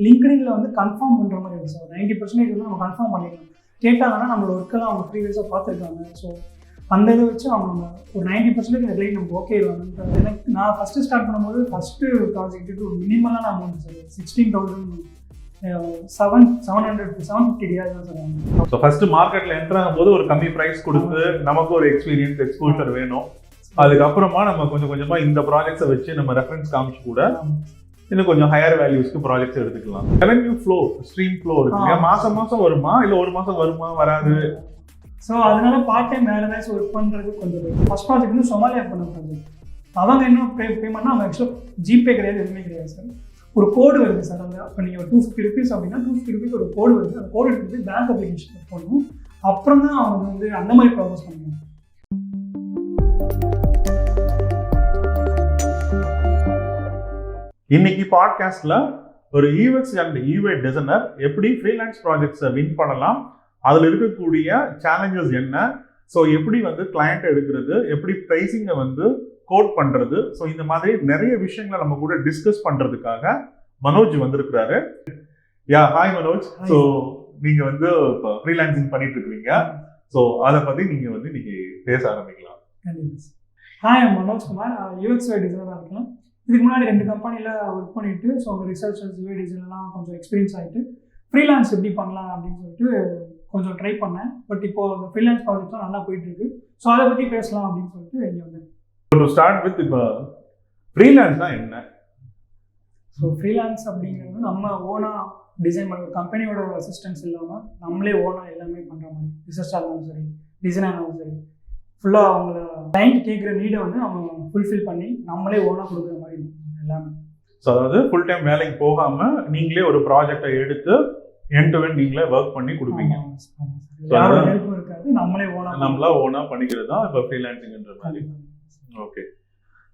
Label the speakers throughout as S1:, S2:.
S1: லிங்க்டின்ல வந்து கன்ஃபார்ம் பண்ணுற மாதிரி இருக்குது சார். 90% வந்து நம்ம கன்ஃபார்ம் பண்ணிடலாம். கேட்டாங்கன்னா நம்மளோட ஒர்க்கெல்லாம் அவங்க ப்ரீவியஸாக பார்த்துருக்காங்க. ஸோ அந்த இதை வச்சு அவங்க ஒரு 90% இந்த கிளைண்ட் நமக்கு ஓகே வாங்க. எனக்கு நான் ஃபஸ்ட்டு ஸ்டார்ட் பண்ணும்போது ஃபஸ்ட்டு ப்ராஜெக்ட்டுக்கு ஒரு மினிமலான அமௌண்ட் சார் 16,750 DRs தான் சார்.
S2: ஸோ ஃபர்ஸ்ட் மார்க்கெட்டில் என்டர் ஆகும்போது ஒரு கம்மி ப்ரைஸ் கொடுத்து நமக்கு ஒரு எக்ஸ்பீரியன்ஸ் எக்ஸ்போஷர் வேணும். அதுக்கப்புறமா நம்ம கொஞ்சம் கொஞ்சமாக இந்த ப்ராஜெக்ட்ஸை வச்சு நம்ம ரெஃபரன்ஸ் காமிச்சு கூட இன்னும் கொஞ்சம் ஹையர் வேல்யூஸ்க்கு ப்ராஜெக்ட்ஸ் எடுத்துக்கலாம். ரெவென்யூ ஃப்ளோ, ஸ்ட்ரீம் ஃப்ளோ இருக்கு. மாசம் மாசம் வருமா இல்லை ஒரு மாசம் வருமா வராது?
S1: ஸோ அதனால பார்ட் டைம் வேறு ஏதாச்சும் ஒர்க் பண்ணுறது கொஞ்சம். ஃபர்ஸ்ட் ப்ராஜெக்ட் வந்து சொமாலியா பண்ண ப்ராஜெக்ட். அவங்க என்ன பேமெண்ட்னா அவங்க ஆக்சுவலாக ஜிபே கிடையாது, எதுவுமே கிடையாது சார். ஒரு கோடு வருது சார். அந்த இப்போ நீங்கள் ஒரு 250 rupees அப்படின்னா 250 rupees ஒரு கோடு வருது. அந்த கோடு எடுத்து போய் பேங்க் அப்ளிகேஷன் போடணும். அப்புறம் தான் அவங்க வந்து அந்த மாதிரி ப்ராசஸ் பண்ணுவாங்க.
S2: இன்னைக்கு பாட்காஸ்ட்ல ஒரு யூஎக்ஸ் அண்ட் யூஐ டிசைனர் எப்படி ஃப்ரீலான்ஸ் ப்ராஜெக்ட்ஸை வின் பண்ணலாம், அதில் இருக்கக்கூடிய சேலஞ்சஸ் என்ன, ஸோ எப்படி வந்து கிளையண்ட் எடுக்கிறது, எப்படி ப்ரைஸிங்கை வந்து கோட் பண்ணுறது, ஸோ இந்த மாதிரி நிறைய விஷயங்களை நம்ம கூட டிஸ்கஸ் பண்ணுறதுக்காக மனோஜ் வந்திருக்கிறாரு. ஹாய் மனோஜ். ஸோ நீங்கள் வந்து இப்போ ஃப்ரீலான்சிங் பண்ணிட்டு இருக்கிறீங்க. ஸோ அதை பற்றி நீங்கள் வந்து இன்னைக்கு பேச ஆரம்பிக்கலாம்.
S1: ஹாய், மனோஜ் குமார். யூஎக்ஸ் டிசைனராக இருக்கலாம். இதுக்கு முன்னாடி 2 கம்பெனியில் ஒர்க் பண்ணிவிட்டு ஸோ அவங்க ரிசர்ச்சர்ஸ் யூஐ டிசைன்லாம் கொஞ்சம் எக்ஸ்பீரியன்ஸ் ஆகிட்டு ஃப்ரீலான்ஸ் எப்படி பண்ணலாம் அப்படின்னு சொல்லிட்டு கொஞ்சம் ட்ரை பண்ணேன். பட் இப்போது அந்த ஃப்ரீலான்ஸ் ப்ராஜெக்ட்லாம் நல்லா போயிட்டுருக்கு. ஸோ அதை பற்றி பேசலாம் அப்படின்னு சொல்லிட்டு இங்கே வந்து
S2: டு ஸ்டார்ட் வித் இப்போ ஃப்ரீலான்ஸ்னா என்ன?
S1: ஸோ ஃப்ரீலான்ஸ் அப்படிங்கிறது நம்ம ஓனாக டிசைன் பண்ண ஒரு கம்பெனியோட அசிஸ்டன்ஸ் இல்லாமல் நம்மளே ஓனாக எல்லாமே பண்ணுற மாதிரி. ரிசர்ச்சாக இருந்தாலும் சரி, டிசைனாக இருந்தாலும் சரி, ஃபுல்லாக அவங்கள கிளைண்ட் கேட்குற நீடை வந்து அவங்க ஃபுல்ஃபில் பண்ணி நம்மளே ஓனாக கொடுக்குற மாதிரி எல்லாமே.
S2: ஸோ அதாவது ஃபுல் டைம் வேலைக்கு போகாமல் நீங்களே ஒரு ப்ராஜெக்டை எடுத்து எண்ட் டு எண்ட் நீங்களே ஒர்க் பண்ணி கொடுப்பீங்க.
S1: யாரோட ஹெல்ப்பும் இருக்காது, நம்மளே
S2: ஓனாக பண்ணிக்கிறது தான் இப்போ ஃப்ரீலான்சிங்ன்ற மாதிரி. ஓகே.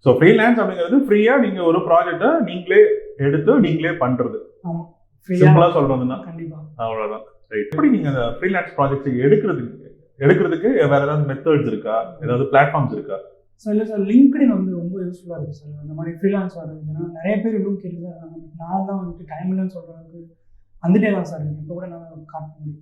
S2: ஸோ ஃப்ரீலான்ஸ் அப்படிங்கிறது ஃப்ரீயாக நீங்கள் ஒரு ப்ராஜெக்டை நீங்களே எடுத்து நீங்களே பண்ணுறது. சிம்பிளாக சொல்கிறதுன்னா
S1: கண்டிப்பாக
S2: அவ்வளோதான். ரைட். எப்படி நீங்கள் அந்த ஃப்ரீலான்ஸ் ப்ராஜெக்ட் எடுக்கிறதுக்கு வேறு ஏதாவது மெத்தட்ஸ் இருக்கா, ஏதாவது பிளாட்ஃபார்ம்ஸ் இருக்கா?
S1: ஸோ இல்லை சார், லிங்க்டின் வந்து ரொம்ப யூஸ்ஃபுல்லாக இருக்குது சார். அந்த மாதிரி ஃப்ரீலான்ஸ் வர்றது. ஏன்னா நிறைய பேர் இன்னும் கேட்டு தான் இருக்காங்க. நான் தான் வந்துட்டு டைம் இல்லைன்னு சொல்கிறதுக்கு வந்துட்டே தான் சார் இருக்குது. இப்போ கூட நான் காட்ட முடியும்.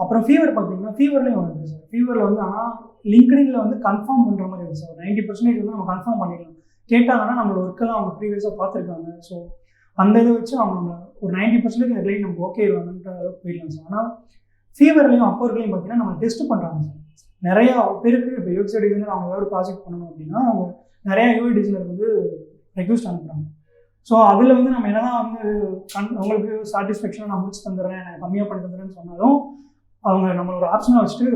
S1: அப்புறம் ஃபீவர் பார்த்தீங்கன்னா ஃபீவர்லேயும் வருது சார். ஃபீவரில் வந்து ஆனால் லிங்க்டின்ல வந்து கன்ஃபார்ம் பண்ணுற மாதிரி இருக்குது சார். 90% வந்து நம்ம கன்ஃபார்ம் பண்ணிடலாம். கேட்டாங்கன்னா நம்மளோட ஒர்க்கெல்லாம் அவங்க ப்ரீவியஸாக பார்த்துருக்காங்க. ஸோ அந்த இதை வச்சு அவங்க நம்ம ஒரு 90% இந்த கிளைண்ட் நமக்கு ஓகே வாங்கன்ற அளவுக்கு போயிடலாம் சார். ஆனால் ஃபீவர்லையும் அப்போர்க்லையும் பார்த்தீங்கன்னா நம்ம டெஸ்ட் பண்ணுறாங்க சார். நிறையா பேருக்கு இப்போ யூஎக்ஸ் டிசைனர் அவங்க ஏதாவது ப்ராஜெக்ட் பண்ணணும் அப்படின்னா அவங்க நிறையா யூஐ டிசைனர் வந்து ரெக்வஸ்ட் அனுப்புகிறாங்க. ஸோ அதில் வந்து நம்ம என்னதான் வந்து அவங்களுக்கு சாட்டிஸ்ஃபேக்ஷனாக நான் முடிச்சு தந்துடுறேன், எனக்கு கம்மியாக பண்ணி தந்துடுறேன்னு சொன்னாலும் அவங்க நம்மளோட ஆப்ஷனாக வச்சுட்டு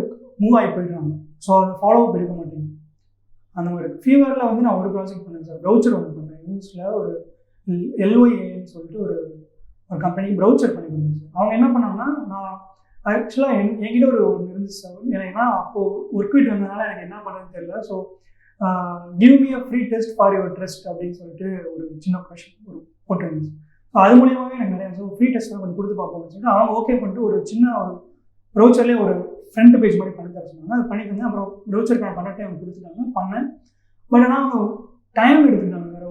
S1: மூவ் ஆகி போயிடுறாங்க. ஸோ அதை ஃபாலோ அப் இருக்க மாட்டேங்குது. அந்த மாதிரி ஃபீவரில் வந்து நான் ஒரு ப்ராஜெக்ட் பண்ணேன் சார். ப்ரௌச்சர் ஒன்று பண்ணேன். யூஎஸில் ஒரு LOAன்னு சொல்லிட்டு ஒரு கம்பெனி ப்ரௌச்சர் பண்ணி கொடுத்தேன் சார். அவங்க என்ன பண்ணாங்கன்னா, நான் ஆக்சுவலாக என்கிட்ட ஒரு ஒன்று இருந்துச்சு சார். ஏன்னா அப்போது ஒர்க் வீட் வந்ததுனால எனக்கு என்ன பண்ணுறதுன்னு தெரியல. So give me a free test for your trust அப்படின்னு சொல்லிட்டு ஒரு சின்ன கொஷின் ஒரு போட்டிருந்துச்சு. ஸோ அது மூலியமாகவே எனக்கு நிறையா ஃப்ரீ டெஸ்ட்லாம் கொஞ்சம் கொடுத்து பார்ப்போம்னு சொல்லிட்டு அவங்க ஓகே பண்ணிட்டு ஒரு சின்ன ஒரு ப்ரௌச்சர்லேயே ஒரு ஃப்ரண்ட் பேஜ் மாதிரி பண்ணி தர சொன்னாங்க. அது பண்ணி தந்தேன். அப்புறம் ப்ரௌச்சருக்கான கண்டக்டே அவங்க கொடுத்துட்டாங்க, பண்ணேன். பட் ஆனால் அவங்க டைம் எடுத்துக்கிட்டாங்க சார்.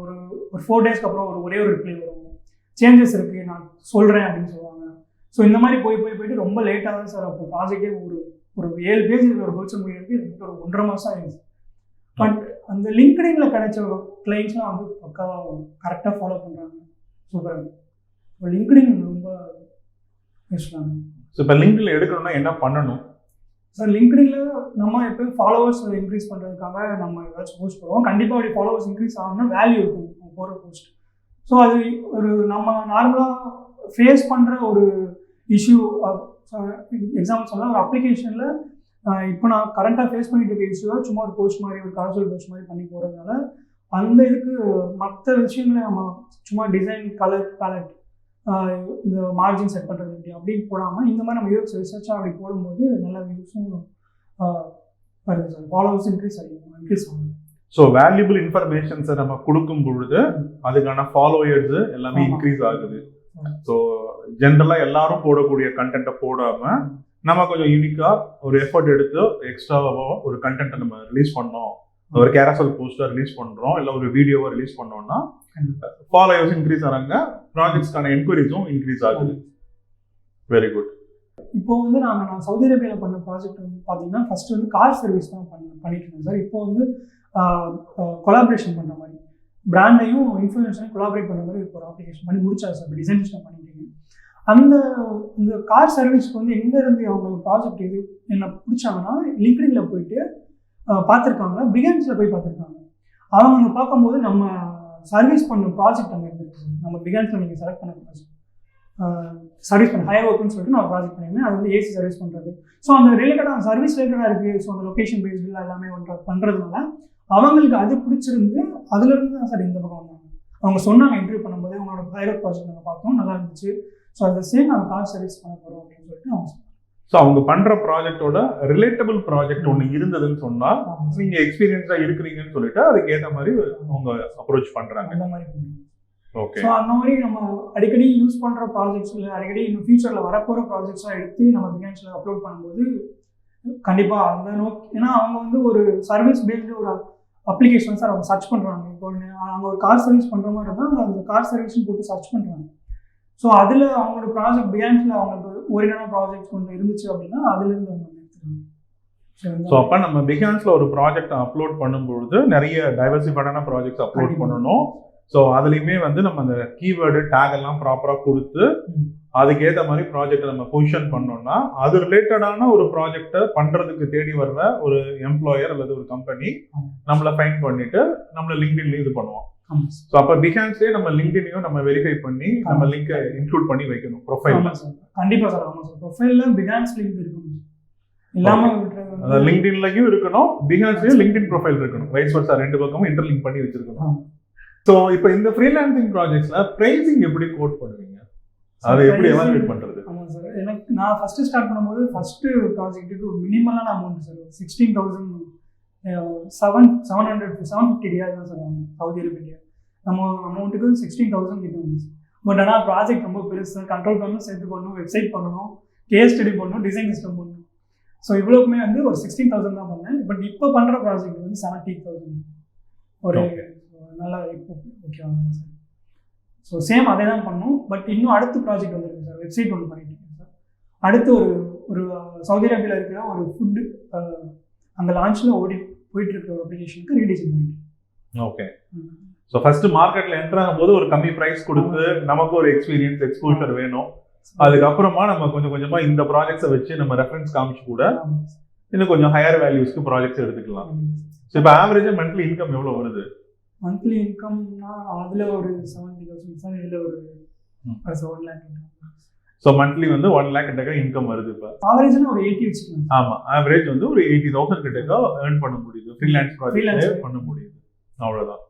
S1: ஒரு 4 டேஸ்க்கு அப்புறம் ஒரே ஒரு ரிப்ளை வரும், சேஞ்சஸ் இருக்குது நான் சொல்கிறேன் அப்படின்னு சொல்லுவாங்க. ஸோ இந்த மாதிரி போயிட்டு ரொம்ப லேட்டாக தான் சார். அப்போ ப்ராஜெக்டே ஒரு 7 பேஜ் இருக்கிற ஒரு ப்ரௌச்சர் முடியறதுக்கு ஒரு 1.5 மாதம் ஆயிடுச்சு. பட் அந்த லிங்க்டின்ல கிடைச்ச கிளைண்ட்ஸ்லாம் வந்து பக்காவாக கரெக்டாக ஃபாலோ பண்ணுறாங்க. சூப்பராக. இப்போ லிங்க்டின் ரொம்ப யூஸ்ஃபுல்லாக.
S2: ஸோ இப்போ லிங்க்டின்ல எடுக்கணும்னா என்ன பண்ணணும்
S1: சார்? லிங்க்டின்ல நம்ம எப்போயும் ஃபாலோவர்ஸ் இன்க்ரீஸ் பண்ணுறதுக்காக நம்ம ஏதாச்சும் போஸ்ட் போடுவோம். கண்டிப்பாக அப்படி ஃபாலோவர்ஸ் இன்க்ரீஸ் ஆகணும்னா வேல்யூ இருக்கும் நம்ம போடுற போஸ்ட். ஸோ அது ஒரு நம்ம நார்மலாக ஃபேஸ் பண்ணுற ஒரு இஷ்யூ. எக்ஸாம்பிள் சொன்னால் ஒரு அப்ளிகேஷனில் இப்போ நான் கரண்ட்டாக ஃபேஸ் பண்ணிட்டு இருக்க இஷ்யூவாக சும்மா ஒரு போஸ்ட் மாதிரி ஒரு காசுவல் போஸ்ட் மாதிரி பண்ணி போகிறதுனால அந்த இதுக்கு மற்ற விஷயங்களை நம்ம சும்மா டிசைன், கலர் பேலட், இந்த மார்ஜின் செட் பண்ணுறது எப்படி அப்படின்னு போடாமல் இந்த மாதிரி நம்ம யூஎக்ஸ் ரிசர்ச்சாக அப்படி போடும்போது நல்ல வியூஸும் வருது சார். ஃபாலோவர்ஸ் இன்க்ரீஸ் ஆகும்.
S2: ஸோ வேல்யூபிள் இன்ஃபர்மேஷன்ஸை நம்ம கொடுக்கும் பொழுது அதுக்கான ஃபாலோயர்ஸ் எல்லாமே இன்க்ரீஸ் ஆகுது. ஸோ ஜென்ரலாக எல்லாரும் போடக்கூடிய கண்டென்ட்டை போடாமல் நம்ம கொஞ்சம் யூனிக்காக ஒரு எஃபர்ட் எடுத்து எக்ஸ்ட்ராவாக ஒரு கண்டென்ட்டை நம்ம ரிலீஸ் பண்ணோம், ஒரு கேரசல் போஸ்ட்டாக ரிலீஸ் பண்ணுறோம், இல்லை ஒரு வீடியோவை ரிலீஸ் பண்ணோம்னா ஃபாலோவர்ஸ் இன்க்ரீஸ் ஆகிறாங்க, ப்ராஜெக்ட்ஸ்க்கான என்கொயரிஸும் இன்க்ரீஸ் ஆகுது. Very good.
S1: இப்போ வந்து நான் சவுதி அரேபியாவில் பண்ண ப்ராஜெக்ட் வந்து பார்த்தீங்கன்னா ஃபர்ஸ்ட் வந்து கார் சர்வீஸ் தான் பண்ணிட்டு இருந்தேன் சார். இப்போ வந்து கொலாபரேஷன் பண்ணுற மாதிரி பிராண்டையும் இன்ஃப்ளூயன்ஸையும் கொலாபரேட் பண்ணுற மாதிரி இப்போ ஒரு அப்ளிகேஷன் பண்ணி முடிச்சாரு சார். இப்போ டிசைன் பண்ணிட்டீங்க. இந்த கார் சர்வீஸ்க்கு வந்து எங்கேருந்து அவங்க ப்ராஜெக்ட் இது என்ன பிடிச்சாங்கன்னா லிங்க்டின்ல போயிட்டு பார்த்துருக்காங்க, பிகான்ஸில் போய் பார்த்துருக்காங்க. அவங்க பார்க்கும்போது நம்ம சர்வீஸ் பண்ண ப்ராஜெக்ட் அங்கே இருந்துருக்கு சார். நம்ம பிகான்ஸில் நீங்கள் செலக்ட் பண்ண ப்ராஜெக்ட் சர்வீஸ் பண்ண ஹையர் ஒர்க்குன்னு சொல்லிட்டு நான் ப்ராஜெக்ட் பண்ணியிருந்தேன். அது வந்து ஏசி சர்வீஸ் பண்ணுறது. ஸோ அந்த ரிலேட்டடாக சர்வீஸ் ரிலேட்டடாக இருக்குது. ஸோ அந்த லொக்கேஷன் பேஸ்டில் எல்லாமே பண்ணுறதுனால அவங்களுக்கு அது பிடிச்சிருந்து அதுலேருந்து தான் சார் இந்த பக்கம் வந்தாங்க. அவங்க சொன்னாங்க இன்டர்வியூ பண்ணும்போது உங்களோட ஹையர் ப்ராஜெக்ட் நாங்கள் பார்த்தோம், நல்லா இருந்துச்சு. ஸோ அதை சேம் நாங்கள் கார் சர்வீஸ் பண்ண போகிறோம் அப்படின்னு சொல்லிட்டு அவங்க சொன்னாங்க.
S2: ஸோ அவங்க பண்ணுற ப்ராஜெக்டோட ரிலேட்டபிள் ப்ராஜெக்ட் ஒன்று இருந்ததுன்னு சொன்னால் நீங்கள் எக்ஸ்பீரியன்ஸாக இருக்கிறீங்கன்னு சொல்லிட்டு அதுக்கு ஏற்ற மாதிரி அவங்க அப்ரோச் பண்ணுறாங்க.
S1: அந்த மாதிரி பண்ணுறாங்க.
S2: ஓகே.
S1: ஸோ அந்த மாதிரி நம்ம அடிக்கடி யூஸ் பண்ணுற ப்ராஜெக்ட்ஸ் இல்லை அடிக்கடி இன்னும் ஃபியூச்சரில் வரப்போகிற ப்ராஜெக்ட்ஸாக எடுத்து நம்ம பிகான்ஸில் அப்லோட் பண்ணும்போது கண்டிப்பாக அந்த ஏன்னா அவங்க வந்து ஒரு சர்வீஸ் பேஸ்டு ஒரு அப்ளிகேஷன் சார் அவங்க சர்ச் பண்ணுறாங்க. இப்போ அவங்க ஒரு கார் சர்வீஸ் பண்ணுற மாதிரி இருந்தால் அந்த கார் சர்வீஸ்னு போட்டு சர்ச் பண்ணுறாங்க. ஸோ அதில் அவங்களோட ப்ராஜெக்ட் பிகான்ஸில் அவங்களுக்கு ஓரியான ப்ராஜெக்ட்ஸ் கொஞ்சம் இருந்துச்சு அப்படின்னா அதுலேருந்து அவங்க எடுத்துருக்காங்க.
S2: ஸோ அப்போ நம்ம பிகான்ஸில் ஒரு ப்ராஜெக்ட் அப்லோட் பண்ணும்பொழுது நிறைய டைவர்சிஃபைடான ப்ராஜெக்ட்ஸ் அப்லோட் பண்ணணும். ஸோ அதுலேயுமே வந்து நம்ம அந்த கீவேர்டு டேக் எல்லாம் ப்ராப்பராக கொடுத்து அதுக்கேற்ற மாதிரி ப்ராஜெக்டை நம்ம பொசிஷன் பண்ணோம்னா அது ரிலேட்டடான ஒரு ப்ராஜெக்டை பண்ணுறதுக்கு தேடி வர்ற ஒரு எம்ப்ளாயர் அல்லது ஒரு கம்பெனி நம்மளை ஃபைண்ட் பண்ணிட்டு நம்மளை லிங்க்டின்லையும் இது பண்ணுவோம். ஸோ அப்போ பிகான்ஸ்லேயே நம்ம லிங்க்டினையும் நம்ம வெரிஃபை பண்ணி நம்ம லிங்கை இன்க்ளூட் பண்ணி வைக்கணும் ப்ரொஃபைல்.
S1: கண்டிப்பாக சார். ஆமாம் சார். ப்ரொஃபைலில் பிகான்ஸ் லிங்க் இருக்கணும். இல்லாமல்
S2: லிங்க்டின்லையும் இருக்கணும், பிகான்ஸ்லேயும் லிங்க்டின் ப்ரொஃபைல் இருக்கணும். வைஸ் வர்சா ரெண்டு பக்கமும் இன்டர்லிங்க் பண்ணி வச்சிருக்கணும். ஸோ இப்போ இந்த ஃப்ரீலான்சிங் ப்ராஜெக்ட்ஸ்ல பிரைசிங் எப்படி கோட் பண்ணுவீங்க, அதை எப்படி எவாலுவேட் பண்றது?
S1: ஆமாம் சார். எனக்கு நான் ஃபர்ஸ்ட் ஸ்டார்ட் பண்ணும்போது ஃபர்ஸ்ட் ப்ராஜெக்ட்டுக்கு ஒரு மினிமலான அமௌண்ட் சார் 16,750 ரியால் தான் சார் வாங்க சவுதி அரேபியா. நம்ம அமௌண்ட்டுக்கு 16,000 கிட்ட வந்துச்சு. பட் ஆனால் ப்ராஜெக்ட் ரொம்ப பெருசு, கண்ட்ரோல் பண்ணணும், சேர்த்து பண்ணணும், வெப்சைட் பண்ணணும், கேஸ் ஸ்டடி பண்ணணும், டிசைன் சிஸ்டம் பண்ணணும். ஸோ இவ்வளோக்குமே வந்து ஒரு 16,000 தான் பண்ணேன். பட் இப்போ பண்ணுற ப்ராஜெக்ட் வந்து 70,000 ஒரு நல்லா இப்போ ஓகேவாங்க சார். ஸோ சேம் அதே தான் பண்ணோம். பட் இன்னும் அடுத்த ப்ராஜெக்ட் வந்துருக்கு சார். வெப்சைட் ஒன்று பண்ணிட்டு இருக்கேன் சார். அடுத்து ஒரு சவுதி அரேபியாவில் இருக்கிற ஒரு ஃபுட்டு அந்த லான்ச்சில் போயிட்டு இருக்கிற ஒரு அப்ளிகேஷனுக்கு ரீடிசைன் பண்ணிட்டு.
S2: ஓகே. ஸோ ஃபர்ஸ்ட் மார்க்கெட்டில் என்டர் ஆகும்போது ஒரு கம்மி ப்ரைஸ் கொடுத்து நமக்கு ஒரு எக்ஸ்பீரியன்ஸ் எக்ஸ்போஷர் வேணும். அதுக்கப்புறமா நம்ம கொஞ்சம் கொஞ்சமாக இந்த ப்ராஜெக்ட்ஸை வச்சு நம்ம ரெஃபரன்ஸ் காமிச்சு கூட இன்னும் கொஞ்சம் ஹையர் வேல்யூஸ்க்கு ப்ராஜெக்ட்ஸ் எடுத்துக்கலாம். ஸோ இப்போ ஆவரேஜாக மந்த்லி இன்கம் எவ்வளோ வருது?
S1: மந்த்லி இன்கம்னா அதில் ஒரு 70,000 சார். இதில் ஒரு 1 lakh.
S2: ஸோ மந்த்லி வந்து 1 lakh கிட்ட இன்கம் வருது. இப்போ
S1: ஆவரேஜ்னா ஒரு 80 வச்சுக்கலாம்.
S2: ஆமாம், ஆவரேஜ் வந்து ஒரு 80,000 கிட்ட ஏர்ன் பண்ண முடியுது, ஃப்ரீலான்ஸ் ப்ராஜெக்ட் பண்ண முடியுது. அவ்வளோதான்.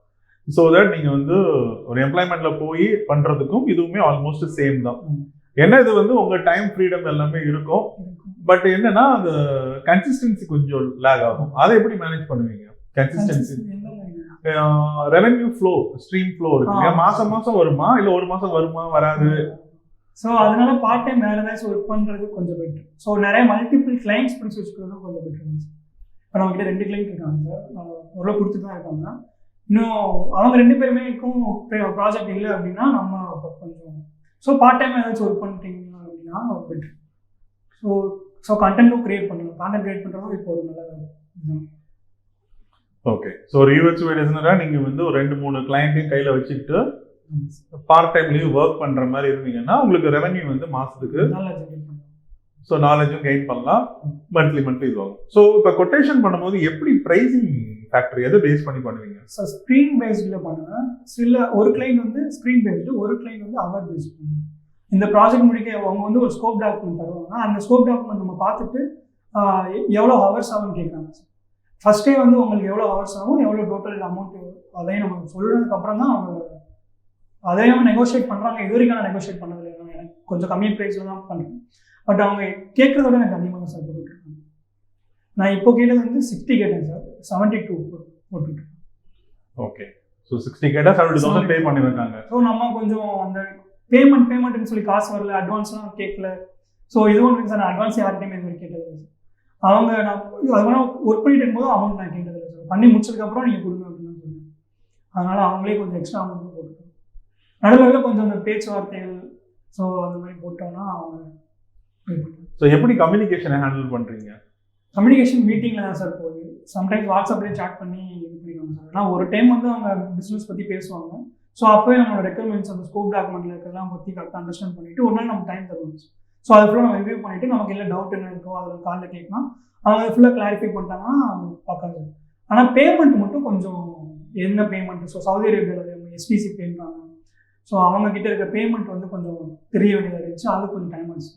S2: ஸோ தட் நீங்கள் வந்து ஒரு எம்ப்ளாய்மெண்ட்ல போய் பண்ணுறதுக்கும் இதுவுமே ஆல்மோஸ்ட் சேம் தான். ஏன்னா இது வந்து உங்கள் டைம் ஃப்ரீடம் எல்லாமே இருக்கும். பட் என்னன்னா அந்த கன்சிஸ்டன்சி கொஞ்சம் லேக் ஆகும். அதை எப்படி மேனேஜ் பண்ணுவீங்க? Consistency revenue flow, stream flow இருக்கு. மாசம் வருமா இல்லை ஒரு மாசம் வருமா வராது?
S1: ஸோ அதனால பார்ட் டைம் வேற ஏதாச்சும் ஒர்க் பண்ணுறது கொஞ்சம் பெட்டர். ஸோ நிறைய மல்டிபிள் கிளைண்ட்ஸ் பிடிச்சி வச்சுக்கிறதும் கொஞ்சம் பெட்டர். இப்போ நம்ம கிட்ட 2 கிளைண்ட் இருக்காங்க சார். ஓரளவு கொடுத்துட்டு தான் இருக்காங்க. இன்னும் அவங்க 2 பேருமேக்கும் ப்ராஜெக்ட் இல்லை அப்படின்னா நம்ம கொஞ்சம் பார்ட் டைம் ஏதாச்சும் ஒர்க் பண்ணிட்டீங்க அப்படின்னா பெட்டர். ஸோ கண்டென்ட்டும் கிரியேட் பண்ணணும். கண்டென்ட் கிரியேட் பண்ணுறதும் இப்போ ஒரு நல்ல
S2: ஓகே. ஸோ ஒரு யூஎக்ஸ் டிசைனராக நீங்கள் வந்து ஒரு 2-3 கிளைண்ட்டையும் கையில் வச்சுக்கிட்டு பார்ட் டைம்லேயும் ஒர்க் பண்ணுற மாதிரி இருந்தீங்கன்னா உங்களுக்கு ரெவென்யூ வந்து மாதத்துக்கு ஸோ நாலேஜும் கெயின் பண்ணலாம். மந்த்லி இதுவாகும். ஸோ இப்போ கொட்டேஷன் பண்ணும்போது எப்படி ப்ரைஸிங் ஃபேக்டர் எதை பேஸ் பண்ணி பண்ணுவீங்க?
S1: ஸோ ஸ்க்ரீன் பேஸ்டில் பண்ணுவேன். ஒரு கிளைண்ட் வந்து ஸ்க்ரீன் பேஸ்டு, ஒரு கிளைண்ட் வந்து அவர் பேஸ்டு பண்ணுவேன். இந்த ப்ராஜெக்ட் முடிக்க அவங்க வந்து ஒரு ஸ்கோப் டாக்குமெண்ட் தருவாங்க. அந்த ஸ்கோப் டாக்குமெண்ட் நம்ம பார்த்துட்டு எவ்வளோ ஹவர்ஸ் ஆகும்னு கேட்குறாங்க சார். ஃபர்ஸ்டே வந்து உங்களுக்கு எவ்வளோ ஹவர்ஸ் ஆகும், எவ்வளோ டோட்டல் அமௌண்ட், அதையும் நம்ம சொல்கிறதுக்கு அப்புறம் தான் அவங்க அதையும் நெகோஷியேட் பண்ணுறாங்க. இது வரைக்கும் நான் நெகோஷியேட் பண்ணதில்லை. எனக்கு கொஞ்சம் கம்மி ப்ரைஸில் தான் பண்ணுறேன். பட் அவங்க கேட்குறத விட எனக்கு அதிகமாக சார் போட்டுருக்காங்க. நான் இப்போ கேட்டது வந்து 60 கேட்டேன் சார். 72 போட்டுருக்கேன்.
S2: ஓகே. ஸோ 60 கேட்டால் 70,000 பே பண்ணியிருக்காங்க.
S1: ஸோ நம்ம கொஞ்சம் அந்த பேமெண்ட்னு சொல்லி காசு வரல, அட்வான்ஸ்லாம் கேட்கல. ஸோ இது ஒன்று சார், நான் அட்வான்ஸ் யார்கிட்டையுமே இது மாதிரி கேட்டது சார். அவங்க நான் அது மாதிரி ஒர்க் பண்ணிட்டு இருக்கும்போது அமௌண்ட் நான் கேட்டதில்லை சார். பண்ணி முடிச்சதுக்கப்புறம் நீங்கள் கொடுங்க அப்படின்னு சொல்லுவேன். அதனால் அவங்களே கொஞ்சம் எக்ஸ்ட்ரா அமௌண்ட் போட்டுருக்கோம். நடுவில் கொஞ்சம் அந்த பேச்சுவார்த்தைகள் ஸோ அந்த மாதிரி போட்டோம்னா அவங்க pay பண்ணுவாங்க.
S2: ஸோ எப்படி கம்யூனிகேஷனை ஹேண்டில் பண்ணுறீங்க?
S1: கம்யூனிகேஷன் மீட்டிங்கில் தான் சார் போகுது. சம்டைம்ஸ் வாட்ஸ்அப்லேயே சாட் பண்ணி இது பண்ணிடுவாங்க சார். ஆனால் ஒரு டைம் வந்து அவங்க பிஸ்னஸ் பற்றி பேசுவாங்க. ஸோ அப்போவே நம்மளோட ரெக்குயர்மெண்ட்ஸ் அந்த ஸ்கோப் டாக்குமெண்ட்டில் இருக்கிறதெல்லாம் பற்றி கரெக்டாக அண்டர்ஸ்டாண்ட் பண்ணிவிட்டு ஒரு நாள் நம்ம டைம் தருவோம். ஸோ அது ஃபுல்லாக நம்ம ரிவ்யூ பண்ணிவிட்டு நமக்கு இல்லை டவுட் என்ன இருக்கோ அதில் காலில் கேட்கலாம். அவங்க அதை ஃபுல்லாக கிளாரிஃபை பண்ணிட்டாங்கன்னா பார்க்காது. ஆனால் பேமெண்ட் மட்டும் கொஞ்சம் என்ன பேமெண்ட், ஸோ சவுதி அரேபியாவில் எஸ்டிசி பேன்றாங்க. ஸோ அவங்கக்கிட்ட இருக்க பேமெண்ட் வந்து கொஞ்சம் தெரிய வேண்டியதாக இருந்துச்சு. அது கொஞ்சம் டைம் ஆச்சு.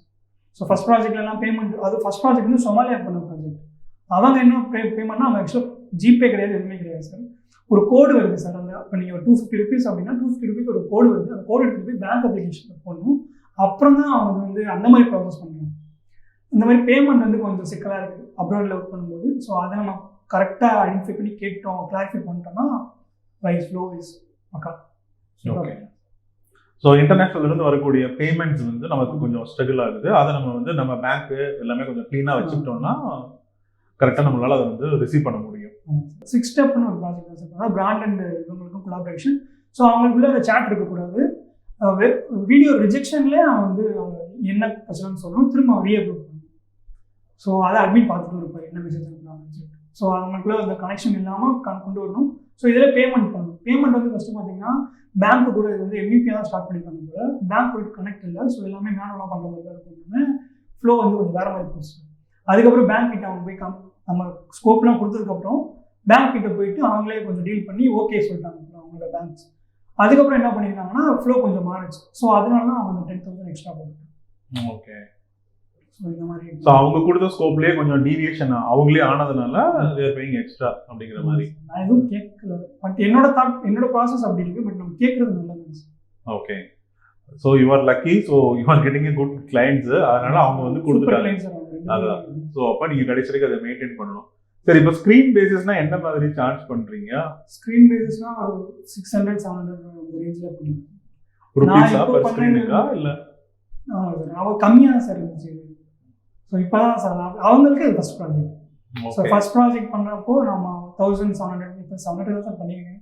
S1: ஸோ ஃபஸ்ட் ப்ராஜெக்ட்லாம் பேமெண்ட், அது ஃபஸ்ட் ப்ராஜெக்ட் வந்து சொமாலியா பண்ண ப்ராஜெக்ட். அவங்க என்ன பேமெண்ட்னா அவங்க ஆக்சுவலாக ஜிபே கிடையாது, எதுவுமே கிடையாது சார். ஒரு கோடு வருது சார். அந்த இப்போ நீங்கள் ஒரு 250 rupees அப்படின்னா 250 rupees ஒரு கோடு வருது. அந்த கோடு எடுத்துகிட்டு போய் பேங்க் அப்ளிகேஷன் போடணும். அப்புறம் தான் அவங்க வந்து அந்த மாதிரி ப்ராசஸ் பண்ணுறாங்க. இந்த மாதிரி பேமெண்ட் வந்து கொஞ்சம் சிக்கலாக இருக்குது அப்ராடில் ஒர்க் பண்ணும்போது. ஸோ அதை நம்ம கரெக்டாக ஐடென்டிஃபை பண்ணி கேட்டோம், கிளாரிஃபை பண்ணிட்டோம்னா ரைஸ் ஃப்ளோ இஸ் பக்கா.
S2: ஓகே. ஸோ இன்டர்நேஷனல்லேருந்து வரக்கூடிய பேமெண்ட்ஸ் வந்து நமக்கு கொஞ்சம் ஸ்ட்ரகிள் ஆகுது. அதை நம்ம வந்து நம்ம பேங்க்கு எல்லாமே கொஞ்சம் க்ளீனாக வச்சுக்கிட்டோம்னா கரெக்டாக நம்மளால் அதை வந்து ரிசீவ் பண்ண முடியும்.
S1: 6 ஸ்டெப்னு ஒரு ப்ராஜெக்ட் தான் சார். பிராண்ட் அண்ட் இவங்களுக்கும் கொலாபரேஷன். ஸோ அவங்களுக்குள்ள அந்த சாட் இருக்கக்கூடாது. வீடியோ ரிஜெக்ஷன்லேயே அவன் வந்து என்ன பிரச்சனைன்னு சொல்லணும், திரும்ப ரீஅப்லோட் பண்ணணும். ஸோ அதை அட்மிட் பார்த்துட்டு இருப்பார் என்ன மெசேஜ் அனுப்புறாங்க. ஸோ அவங்களுக்குள்ள அந்த கனெக்ஷன் இல்லாமல் கொண்டு வரணும். ஸோ இதில் பேமெண்ட் பண்ணணும். பேமெண்ட் வந்து ஃபஸ்ட்டு பார்த்தீங்கன்னா பேங்க்கு கூட இது வந்து MVP தான் ஸ்டார்ட் பண்ணியிருக்காங்க கூட. பேங்க் கூட கனெக்ட் இல்லை. ஸோ எல்லாமே மேனுவலாக பண்ணுற மாதிரி தான் இருக்கும். ஃப்ளோ வந்து கொஞ்சம் வேறு மாதிரி போச்சு. அதுக்கப்புறம் பேங்க் கிட்ட அவங்க போய் நம்ம ஸ்கோப்லாம் கொடுத்ததுக்கப்புறம் பேங்க் கிட்ட போயிட்டு அவங்களே கொஞ்சம் டீல் பண்ணி ஓகே சொல்லிட்டாங்க அவங்களோட பேங்க்ஸ். அதுக்கப்புறம் என்ன பண்ணியிருக்காங்கன்னா ஃப்ளோ கொஞ்சம் மாறிச்சு. ஸோ அதனால தான் அவங்க 10,000 எக்ஸ்ட்ரா போட்டுருக்காங்க.
S2: ஓகே.
S1: ஸோ இந்த மாதிரி
S2: ஸோ அவங்க கொடுத்த ஸ்கோப்லேயே கொஞ்சம் டீவியேஷன் அவங்களே ஆனதுனால தேர் பேயிங் எக்ஸ்ட்ரா அப்படிங்கிற மாதிரி.
S1: நான் எதுவும் கேட்கல. பட் என்னோட ப்ராசஸ் அப்படி இருக்கு. பட் நம்ம கேட்கறது நல்லது. Okay.
S2: So you are lucky. So you are getting good clients. அதனால அவங்க வந்து கொடுத்துட்டாங்க. அதான். ஸோ அப்போ நீங்கள் கடைசி வரைக்கும் அதை மெயின்டைன் பண்ணணும். சரி, இப்போ ஸ்க்ரீன் பேசிஸ்னா என்ன மாதிரி சார்ஜ் பண்றீங்க? ஸ்க்ரீன்
S1: பேசிஸ்னா ஒரு 600-700 அந்த ரேஞ்சில் பண்ணுவோம்.
S2: ரூபீஸா பர் ஸ்க்ரீனுக்கா இல்லை?
S1: அவ கம்மியாக தான் சார் இருந்துச்சு. ஸோ இப்போ தான் சார் அவங்களுக்கு இது first project. So first project பண்ணுறப்போ நம்ம 1700 இப்போ 700 தான் சார் பண்ணியிருக்கேன்.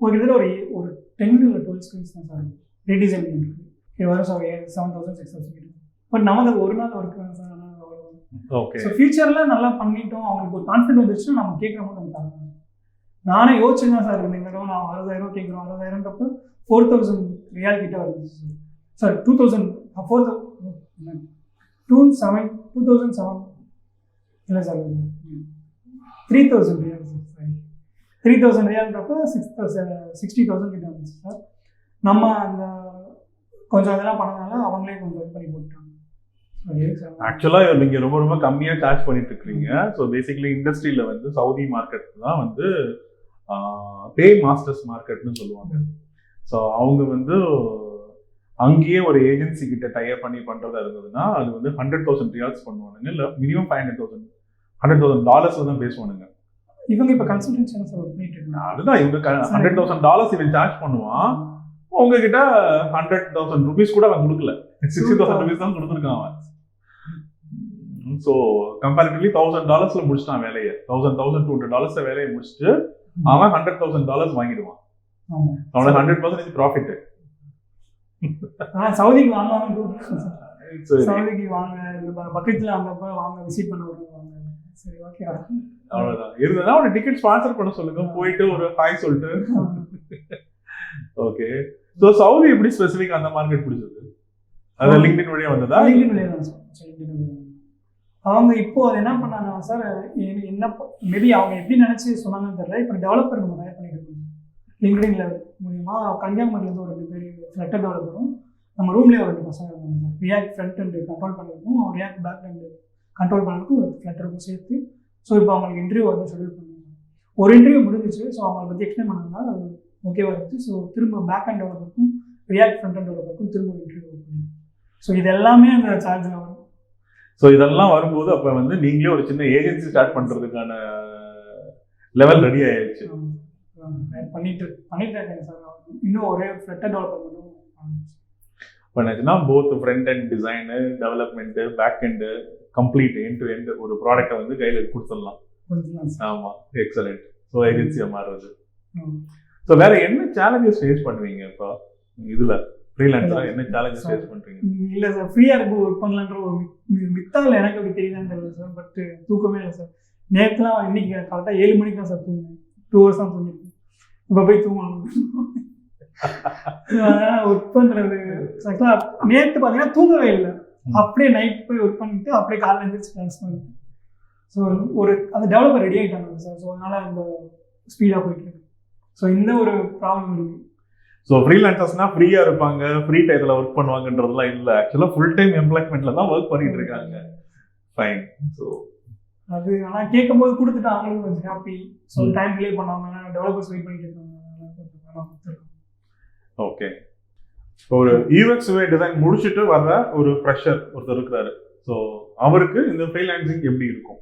S1: ஒரு கிட்டத்தட்ட ஒரு 10 இல்லை 12 ஸ்க்ரீன்ஸ் தான் சார் ரீடிசைன் பண்ணுறது. இது வரும் சார் 7,600. பட் நமக்கு அது ஒரு நாள் ஒர்க் தான் சார்.
S2: ஓகே.
S1: ஸோ ஃபியூச்சரில் நல்லா பண்ணிட்டோம், அவங்களுக்கு ஒரு கான்ஃபிடன்ட் வந்துருச்சுன்னா நம்ம கேட்குற மாதிரி நம்ம தரணும். நானே யோசிச்சு தான் சார் இருந்தேன். இந்த தடவை நான் 60,000 கேட்குறோம். 60,000ன்றப்போ 4,000 ரியால் கிட்ட வருது சார். 2,007 இல்லை சார் 3,000 ரியால் சார். 3,000 ரியால்ன்றப்போ 60,000 கிட்ட வந்துச்சு சார். நம்ம அந்த கொஞ்சம் அதெல்லாம் பண்ணதுனால அவங்களே கொஞ்சம் இது பண்ணி போட்டுட்டாங்க.
S2: ஆக்சுவலா நீங்க ரொம்ப ரொம்ப கம்மியா சார்ஜ் பண்ணிட்டு இருக்கீங்க. ஸோ பேசிக்கலி இண்டஸ்ட்ரியில வந்து சவுதி மார்க்கெட் தான் வந்து பே மாஸ்டர்ஸ் மார்க்கெட்னு சொல்லுவாங்க. ஸோ அவங்க வந்து அங்கேயே ஒரு ஏஜென்சி கிட்ட டைப் பண்ணி பண்றதா இருந்ததுன்னா அது வந்து 100,000 ரியால்ஸ் பண்ணுவானுங்க. இல்லை மினிமம் $100,000 தான் பேசுவானுங்க.
S1: இவங்க இப்போ கன்சல்டன்சி பண்ணிட்டு இருக்காங்க.
S2: அதுதான் இவங்க $100,000 இவன் சார்ஜ் பண்ணுவான். உங்ககிட்ட 100,000 rupees கூட அவன் கொடுக்கல, 60,000 rupees தான் கொடுத்துருக்கான் அவன். ஸோ கம்பேரிட்டிவ்லி $1,000 முடிச்சிட்டான் வேலையை. $1,200 வேலையை முடிச்சுட்டு அவன் $100,000 வாங்கிடுவான். அவனுக்கு 100% ப்ராஃபிட்.
S1: சவுதிக்கு வாங்க, சவுதிக்கு வாங்க, பக்கத்துல அங்கப்ப வாங்க, விசிட் பண்ண வருவாங்க. சரி, ஓகே,
S2: அவ்வளவுதான். இருந்தா அவனை டிக்கெட் ஸ்பான்சர் பண்ண சொல்லுங்க, போயிட்டு ஒரு ஹாய் சொல்லிட்டு. ஓகே. ஸோ சவுதி எப்படி ஸ்பெசிஃபிக் அந்த மார்க்கெட் பிடிச்சது? அது லிங்க்டின் வழியா வந்ததா?
S1: லிங்க்டின் வழியா தான் சார். அவங்க இப்போ அது என்ன பண்ணாங்க சார், என்ன மேபி அவங்க எப்படி நினைச்சு சொன்னாங்கன்னு தெரியல. இப்போ டெவலப்பர் நம்ம ஹையர் பண்ணிட்டு இருக்கோம் லிங்க்டின்ல மூலியமா. கன்னியாகுமரியிலேருந்து ஒரு 2 பேர் ஃப்ளட்டர் டெவலப்பரும் நம்ம ரூம்லேயே ஒரு 2 பசங்க இருந்தாங்க sir. React front and control பண்ணுறதுக்கும் ரியாக்ட் பேக் அண்ட் கண்ட்ரோல் பண்ணுறதுக்கும் ஃப்ளட்டருக்கும் சேர்த்து. ஸோ இப்போ அவங்களுக்கு இன்டர்வியூ வந்து ஷெடியூல் பண்ணுவாங்க. ஒரு இன்டர்வியூ முடிஞ்சிச்சு. ஸோ அவங்களை பற்றி எக்ஸ்பிளைன் பண்ணாங்க, அது ஓகேவா இருந்துச்சு. ஸோ திரும்ப பேக் அண்ட் டெவலப்பருக்கும் ரியாக்ட் ஃப்ரண்ட் அண்ட் டெவலப்பருக்கும் திரும்ப ஒரு இன்டர்வியூ பண்ணி. ஸோ இது எல்லாமே அந்த சார்ஜில் வரும்.
S2: ஸோ இதெல்லாம் வரும்போது அப்போ வந்து நீங்களே ஒரு சின்ன ஏஜென்சி ஸ்டார்ட் பண்ணுறதுக்கான லெவல் ரெடி ஆயிடுச்சு.
S1: பண்ணிட்டு இருக்கேன் சார். இன்னும் ஒரே ஃப்ளட்டர் டெவலப்பர் மட்டும்
S2: பண்ணாச்சுன்னா both front and design, development, back end, complete end to end ஒரு ப்ராடக்டை வந்து கையில் கொடுத்துடலாம். ஆமாம், எக்ஸலண்ட். ஸோ ஏஜென்சியாக மாறுறது. ஸோ வேற என்ன சேலஞ்சஸ் ஃபேஸ் பண்ணுவீங்க இப்போ இதுல ஃப்ரீலான்ஸரா என்ன சேலஞ்சஸ் ஃபேஸ் பண்றீங்க?
S1: இல்லை சார், ஃப்ரீயாக இருக்கும் ஒர்க் பண்ணலான்ற ஒரு மித்தால் எனக்கு அப்படி தெரியுதான்னு தெரியல சார். பட் தூக்கமே இல்லை சார். நேற்றுலாம் இன்னைக்கு கரெக்டாக 7 மணிக்கு தான் சார் தூங்குனேன். 2 hours தான் தூங்கிருக்கேன். இப்போ போய் தூங்கணும். ஒர்க் பண்ணுறது நேற்று பார்த்தீங்கன்னா தூங்கவே இல்லை. அப்படியே நைட் போய் ஒர்க் பண்ணிட்டு அப்படியே காலையில் எழுந்திரிச்சு கிளாஸ் பண்ணிட்டேன். ஸோ ஒரு அந்த டெவலப்பர் ரெடி ஆகிட்டாங்க சார். ஸோ அதனால இந்த ஸ்பீடாக போயிட்டு இருக்கு. ஸோ இந்த ஒரு ப்ராப்ளம் இருக்குது.
S2: ஸோ ஃப்ரீலான்சர்ஸ்னா ஃப்ரீயா இருப்பாங்க, ஃப்ரீ டைத்துல ஒர்க் பண்ணுவாங்கன்றதுலாம் இல்லை. ஆக்சுவலாக ஃபுல் டைம் எம்ப்ளாய்மெண்ட்ல தான் ஒர்க் பண்ணிட்டு இருக்காங்க. ஃபைன். ஸோ
S1: அது ஆனால் கேட்கும்போது கொடுத்துட்டு அவங்களும் கொஞ்சம் ஹாப்பி. ஸோ டைம் டிலே பண்ணாம டெவலப்பர்ஸ் வெயிட் பண்ணிட்டு இருக்காங்க.
S2: ஓகே. ஒரு யூஎக்ஸ் யூஐ டிசைன் முடிச்சுட்டு வர்ற ஒரு ஃப்ரெஷர் ஒருத்தர் இருக்கிறாரு. ஸோ அவருக்கு இந்த ஃப்ரீலான்சிங் எப்படி இருக்கும்?